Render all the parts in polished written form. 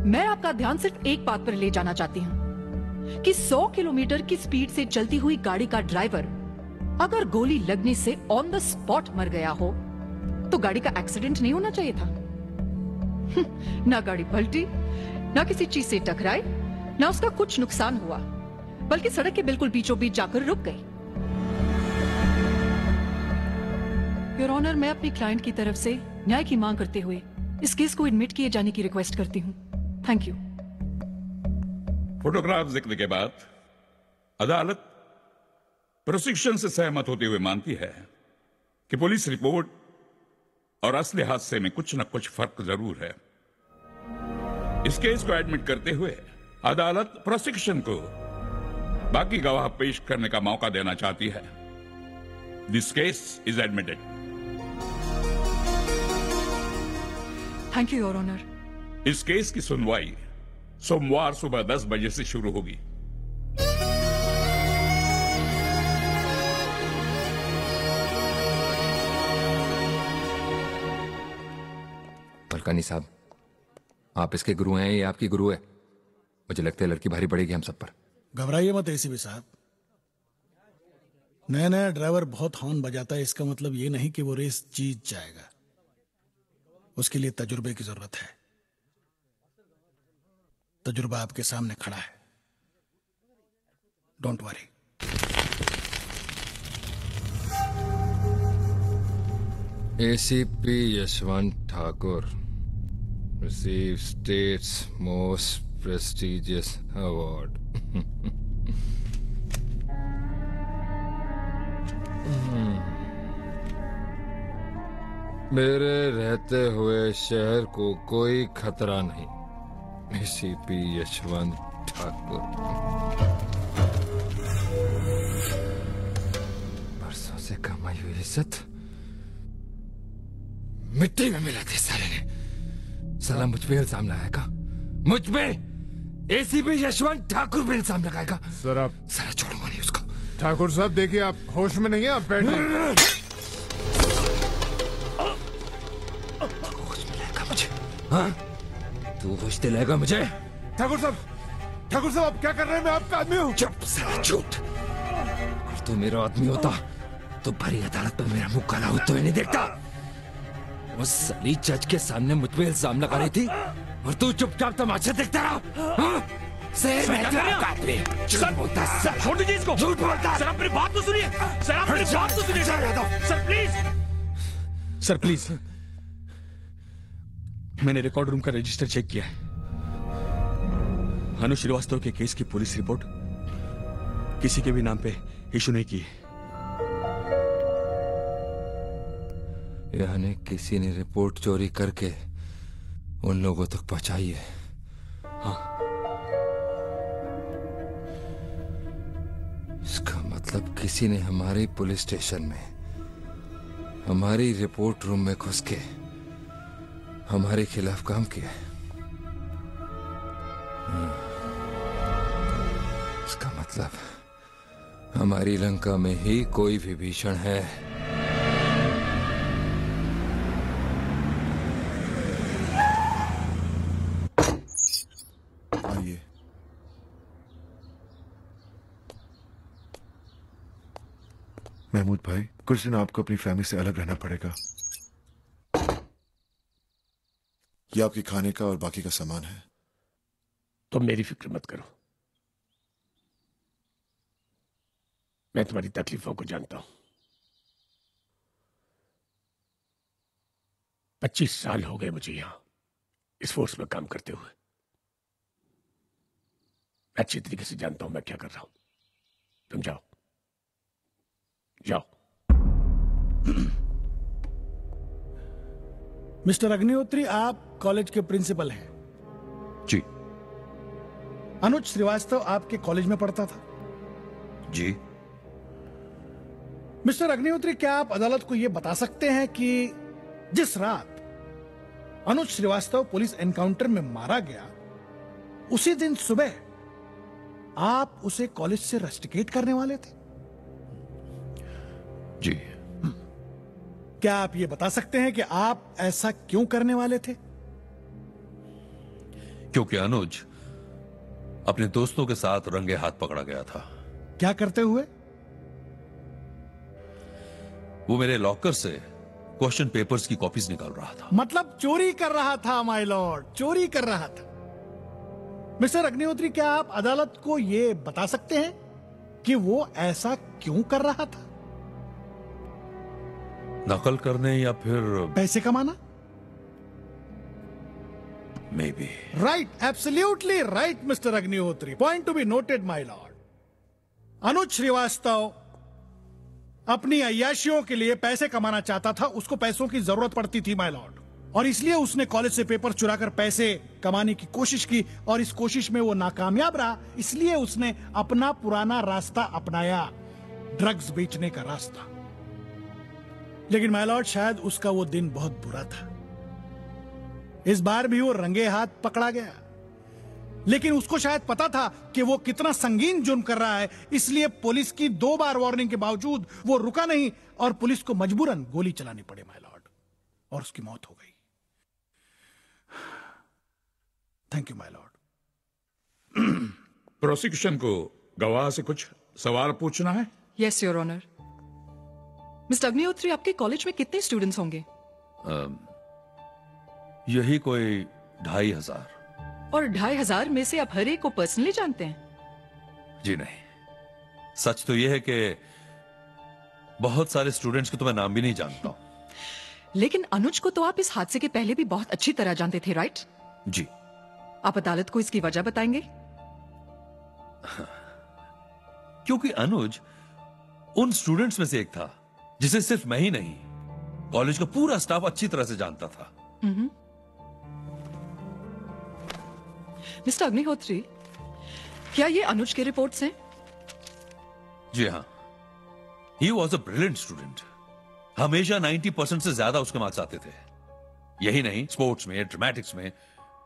मैं आपका ध्यान सिर्फ एक बात पर ले जाना चाहती हूँ कि 100 किलोमीटर की स्पीड से चलती हुई गाड़ी का ड्राइवर अगर गोली लगने से ऑन द स्पॉट मर गया हो तो गाड़ी का एक्सीडेंट नहीं होना चाहिए था। ना गाड़ी पलटी, ना किसी चीज से टकराई, ना उसका कुछ नुकसान हुआ, बल्कि सड़क के बिल्कुल बीचों बीच जाकर रुक गई। योर ऑनर, मैं अपनी क्लाइंट की तरफ से न्याय की मांग करते हुए इस केस को एडमिट किए जाने की रिक्वेस्ट करती हूँ। Thank you. फोटोग्राफ देखने के बाद अदालत प्रोसिक्यूशन से सहमत होते हुए मानती है कि पुलिस रिपोर्ट और असली हादसे में कुछ न कुछ फर्क जरूर है। इस केस को एडमिट करते हुए अदालत प्रोसिक्यूशन को बाकी गवाह पेश करने का मौका देना चाहती है। This case is admitted. Thank you your honour. इस केस की सुनवाई सोमवार सुबह 10 बजे से शुरू होगी। पलकानी साहब, आप इसके गुरु हैं, ये आपकी गुरु है। मुझे लगता है लड़की भारी पड़ेगी हम सब पर। घबराइए मत एसीपी साहब। नया नया ड्राइवर बहुत हॉर्न बजाता है, इसका मतलब ये नहीं कि वो रेस जीत जाएगा। उसके लिए तजुर्बे की जरूरत है। तजुर्बा आपके सामने खड़ा है। Don't worry. ACP Yashwant Thakur receive states most prestigious award. मेरे रहते हुए शहर को कोई खतरा नहीं। एसीपी यशवंत ठाकुर। बरसों से कमाई हुई इज्जत मिट्टी में मिला दी साले ने। साला मुझ पे इल्जाम लगाएगा, मुझ पे एसीपी यशवंत ठाकुर पे इल्जाम लगाएगा। सर आप साला छोड़ूंगा नहीं उसको। ठाकुर साहब देखिए, आप होश में नहीं है, आप बैठिए। होश मिलेगा मुझे? हाँ, तू होश दिलाएगा मुझे? ठाकुर साहब आप क्या कर रहे हैं? मैं आपका आदमी हूँ। चुप साला झूठ। अगर तू मेरा आदमी होता तो भरी अदालत में मेरा मुंह काला होते हुए नहीं देखता। उस सली जज के सामने मुझ पे इल्जाम लगा रही थी और तू चुपचाप तमाशा देखता रहा। हाँ? झूठ बोलता है। सर छोड़ दीजिए इसको। झूठ बोलता है। सर आप मेरी बात तो सुनिए। सर आप मेरी बात तो सुनिए। Sir please. Sir please. मैंने रिकॉर्ड रूम का रजिस्टर चेक किया है। अनु श्रीवास्तव के केस की पुलिस रिपोर्ट किसी के भी नाम पे इशू नहीं की। यानी किसी ने रिपोर्ट चोरी करके उन लोगों तक पहुंचाई है। हाँ। इसका मतलब किसी ने हमारे पुलिस स्टेशन में हमारी रिपोर्ट रूम में घुस के हमारे खिलाफ काम किया है। इसका मतलब हमारी लंका में ही कोई विभीषण है। आइए। महमूद भाई, कुछ दिन आपको अपनी फैमिली से अलग रहना पड़ेगा। ये आपके खाने का और बाकी का सामान है। तुम मेरी फिक्र मत करो, मैं तुम्हारी तकलीफों को जानता हूं। 25 साल हो गए मुझे यहां इस फोर्स में काम करते हुए। मैं अच्छी तरीके से जानता हूं मैं क्या कर रहा हूं। तुम जाओ जाओ। मिस्टर अग्निहोत्री, आप कॉलेज के प्रिंसिपल हैं। जी। अनुज श्रीवास्तव आपके कॉलेज में पढ़ता था? जी। मिस्टर अग्निहोत्री, क्या आप अदालत को यह बता सकते हैं कि जिस रात अनुज श्रीवास्तव पुलिस एनकाउंटर में मारा गया, उसी दिन सुबह आप उसे कॉलेज से रस्टिकेट करने वाले थे? जी। क्या आप यह बता सकते हैं कि आप ऐसा क्यों करने वाले थे? क्योंकि अनुज अपने दोस्तों के साथ रंगे हाथ पकड़ा गया था। क्या करते हुए? वो मेरे लॉकर से क्वेश्चन पेपर्स की कॉपीज निकाल रहा था। मतलब चोरी कर रहा था माय लॉर्ड, चोरी कर रहा था। मिस्टर अग्निहोत्री, क्या आप अदालत को यह बता सकते हैं कि वो ऐसा क्यों कर रहा था? नकल करने या फिर पैसे कमाना? Maybe. Right, absolutely right mister Agnihotri. Point to be noted my lord. Anuj Srivastava अपनी अय्याशियों के लिए पैसे कमाना चाहता था, उसको पैसों की जरूरत पड़ती थी माय लॉर्ड, और इसलिए उसने कॉलेज से पेपर चुराकर पैसे कमाने की कोशिश की, और इस कोशिश में वो नाकामयाब रहा। इसलिए उसने अपना पुराना रास्ता अपनाया, ड्रग्स बेचने का रास्ता। लेकिन माय लॉर्ड, शायद उसका वो दिन बहुत बुरा था। इस बार भी वो रंगे हाथ पकड़ा गया, लेकिन उसको शायद पता था कि वो कितना संगीन जुर्म कर रहा है। इसलिए पुलिस की 2 बार वार्निंग के बावजूद वो रुका नहीं, और पुलिस को मजबूरन गोली चलानी पड़ी माय लॉर्ड, और उसकी मौत हो गई। Thank you my lord. Prosecution को गवाह से कुछ सवाल पूछना है। Yes your honour. Mister Agnihotri, आपके कॉलेज में कितने स्टूडेंट्स होंगे? यही कोई 2500। और 2500 में से आप हर एक को पर्सनली जानते हैं? जी नहीं, सच तो यह है कि बहुत सारे स्टूडेंट्स को तो मैं नाम भी नहीं जानता हूं। लेकिन अनुज को तो आप इस हादसे के पहले भी बहुत अच्छी तरह जानते थे, राइट? जी। आप अदालत को इसकी वजह बताएंगे? क्योंकि अनुज उन स्टूडेंट्स में से एक था जिसे सिर्फ मैं ही नहीं, कॉलेज का पूरा स्टाफ अच्छी तरह से जानता था। मिस्टर अग्निहोत्री, क्या ये अनुज की रिपोर्ट्स हैं? जी हाँ, he was a brilliant student. हमेशा 90% से ज्यादा उसके मार्क्स आते थे। यही नहीं, स्पोर्ट्स में, ड्रामेटिक्स में,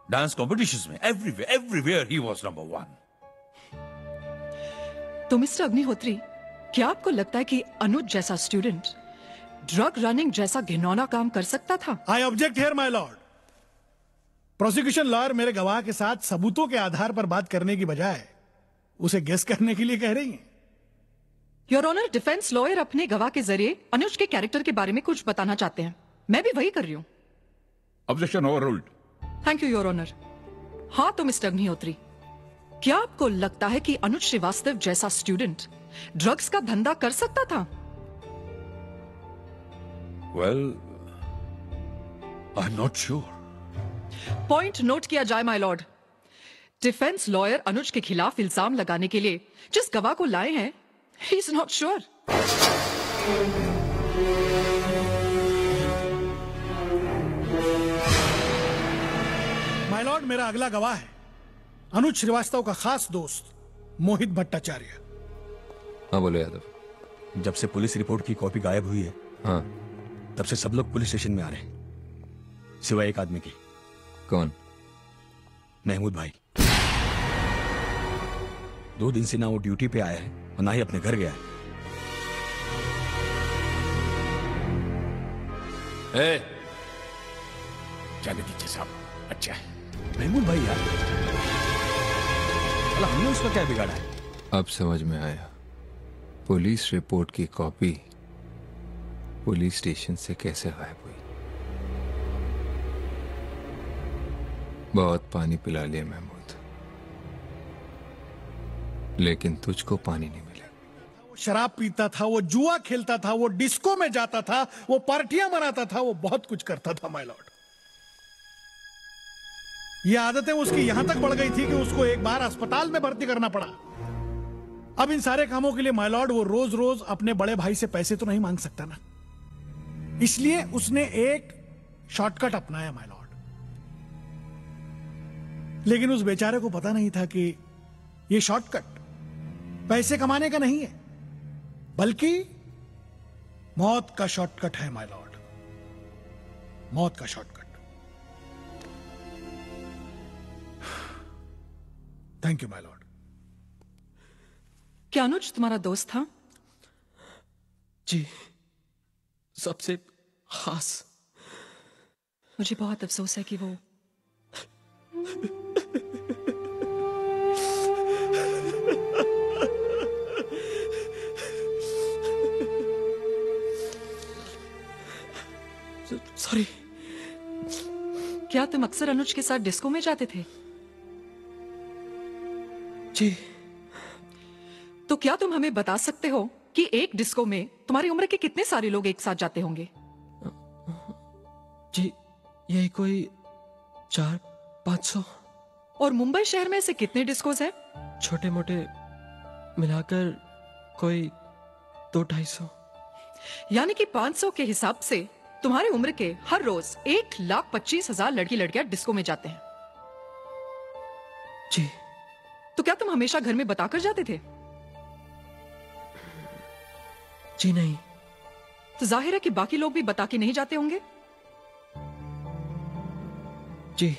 डांस कॉम्पिटिशंस में, एवरीवेयर ही वॉज नंबर 1। तो मिस्टर अग्निहोत्री, क्या आपको लगता है कि अनुज जैसा स्टूडेंट ड्रग रनिंग जैसा घिनौना काम कर सकता था? I object here my lord. Prosecution lawyer मेरे गवाह के साथ सबूतों के आधार पर बात करने की बजाय उसे गेस करने के लिए कह रही हैं। योर ऑनर, डिफेंस लॉयर अपने गवाह के जरिए अनुज के कैरेक्टर के बारे में कुछ बताना चाहते हैं। मैं भी वही कर रही हूं। Objection overruled. Thank you your honour. हाँ तो मिस्टर अग्निहोत्री, क्या आपको लगता है कि अनुज श्रीवास्तव जैसा स्टूडेंट ड्रग्स का धंधा कर सकता था? Well, I am not sure. Point note किया जाए माय लॉर्ड। डिफेंस लॉयर अनुज के खिलाफ इल्जाम लगाने के लिए जिस गवाह को लाए हैं, he is not sure. My Lord, मेरा अगला गवाह है अनुज श्रीवास्तव का खास दोस्त मोहित भट्टाचार्य। हाँ बोलो यादव। जब से पुलिस रिपोर्ट की कॉपी गायब हुई है, हाँ, तब से सब लोग पुलिस स्टेशन में आ रहे हैं, सिवाय एक आदमी की। कौन? महमूद भाई। 2 दिन से ना वो ड्यूटी पे आया है और ना ही अपने घर गया है। जाने दीजिए साहब, अच्छा है। महमूद भाई यार, अल्लाह, हमने उसका क्या बिगाड़ा है? अब समझ में आया। पुलिस रिपोर्ट की कॉपी पुलिस स्टेशन से कैसे गायब हुई। बहुत पानी पिला लिया महमूद, लेकिन तुझको पानी नहीं मिला। वो शराब पीता था, वो जुआ खेलता था, वो डिस्को में जाता था, वो पार्टियां मनाता था, वो बहुत कुछ करता था माय लॉर्ड। ये आदतें उसकी यहां तक बढ़ गई थी कि उसको एक बार अस्पताल में भर्ती करना पड़ा। अब इन सारे कामों के लिए माय लॉर्ड वो रोज रोज अपने बड़े भाई से पैसे तो नहीं मांग सकता ना, इसलिए उसने एक शॉर्टकट अपनाया माय लॉर्ड। लेकिन उस बेचारे को पता नहीं था कि यह शॉर्टकट पैसे कमाने का नहीं है, बल्कि मौत का शॉर्टकट है माय लॉर्ड, मौत का shortcut. Thank you my Lord. क्या अनुज तुम्हारा दोस्त था? जी, सबसे खास। मुझे बहुत अफसोस है कि वो तुम अक्सर अनुज के साथ डिस्को में जाते थे? जी। तो क्या तुम हमें बता सकते हो कि एक डिस्को में तुम्हारी उम्र के कितने सारे लोग एक साथ जाते होंगे? जी, यही कोई 400-500। और मुंबई शहर में ऐसे कितने डिस्कोज हैं? छोटे मोटे मिलाकर कोई 200-250। यानी कि 500 के हिसाब से तुम्हारी उम्र के हर रोज 1,25,000 लड़की लड़कियां डिस्को में जाते हैं। जी। तो क्या तुम हमेशा घर में बताकर जाते थे? जी नहीं। तो जाहिर है कि बाकी लोग भी बता के नहीं जाते होंगे। जी।